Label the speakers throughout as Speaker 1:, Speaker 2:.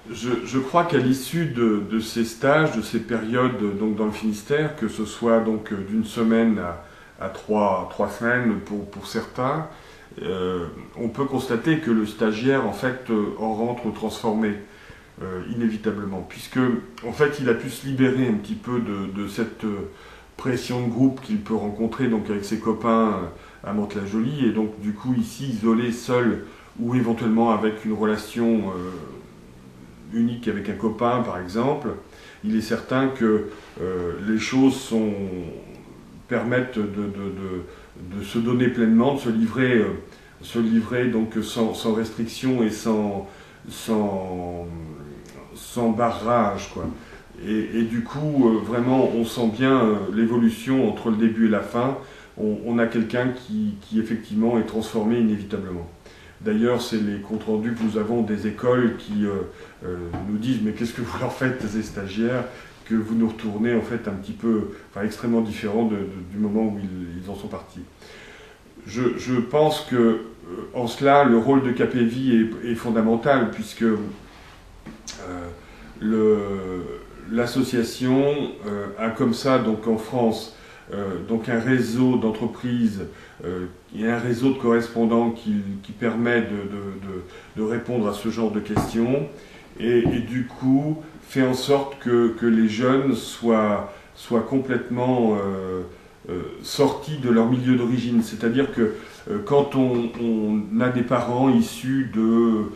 Speaker 1: Je crois qu'à l'issue de ces stages, de ces périodes donc dans le Finistère, que ce soit donc d'une semaine à trois semaines pour certains, on peut constater que le stagiaire en fait en rentre transformé inévitablement, puisque en fait il a pu se libérer un petit peu de cette pression de groupe qu'il peut rencontrer donc avec ses copains à Mantes-la-Jolie, et donc du coup ici isolé, seul ou éventuellement avec une relation unique avec un copain par exemple. Il est certain que les choses permettent de se donner pleinement, de se livrer donc sans restriction et sans barrage, quoi. Et du coup, vraiment, on sent bien l'évolution entre le début et la fin. On a quelqu'un qui effectivement est transformé inévitablement. D'ailleurs, c'est les comptes rendus que nous avons des écoles qui nous disent mais qu'est-ce que vous leur faites, ces stagiaires, que vous nous retournez en fait un petit peu, enfin extrêmement différent du moment où ils en sont partis. Je pense que en cela, le rôle de KPVI est fondamental, puisque l'association a comme ça, donc en France, donc un réseau d'entreprises et un réseau de correspondants qui permet de répondre à ce genre de questions, et du coup fait en sorte que les jeunes soient complètement sortis de leur milieu d'origine. C'est-à-dire que quand on a des parents issus de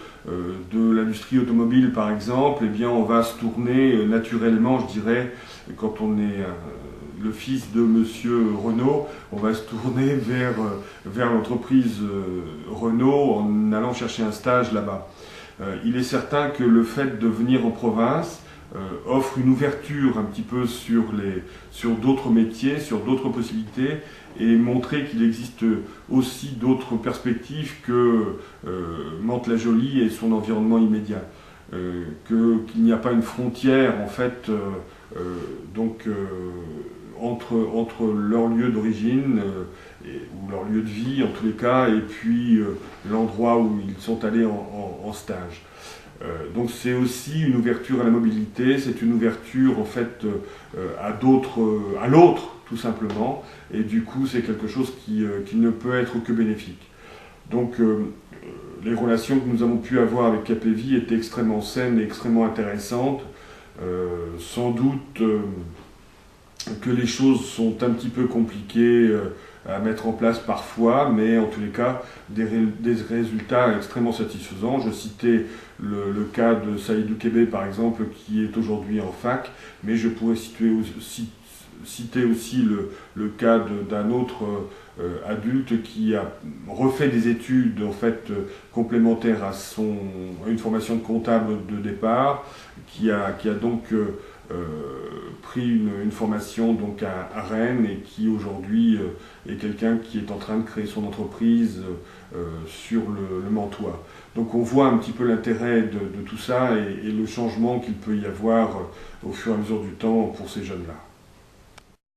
Speaker 1: l'industrie automobile par exemple, eh bien on va se tourner naturellement, je dirais, quand on est le fils de Monsieur Renault, on va se tourner vers l'entreprise Renault en allant chercher un stage là-bas. Il est certain que le fait de venir en province offre une ouverture un petit peu sur d'autres métiers, sur d'autres possibilités, et montrer qu'il existe aussi d'autres perspectives que Mantes-la-Jolie et son environnement immédiat. Qu'il n'y a pas une frontière en fait entre leur lieu d'origine ou leur lieu de vie en tous les cas, et puis l'endroit où ils sont allés en stage. Donc c'est aussi une ouverture à la mobilité, c'est une ouverture en fait à l'autre tout simplement, et du coup c'est quelque chose qui ne peut être que bénéfique. Donc les relations que nous avons pu avoir avec KPVI étaient extrêmement saines et extrêmement intéressantes. Sans doute que les choses sont un petit peu compliquées à mettre en place parfois, mais en tous les cas des résultats extrêmement satisfaisants. Je citais le cas de Saïdou Kébé par exemple, qui est aujourd'hui en fac, mais je pourrais citer aussi le cas d'un autre adulte qui a refait des études en fait complémentaires à une formation de comptable de départ, qui a donc pris une formation donc à Rennes, et qui aujourd'hui est quelqu'un qui est en train de créer son entreprise sur le Mantois. Donc on voit un petit peu l'intérêt de tout ça, et le changement qu'il peut y avoir au fur et à mesure du temps pour ces jeunes-là.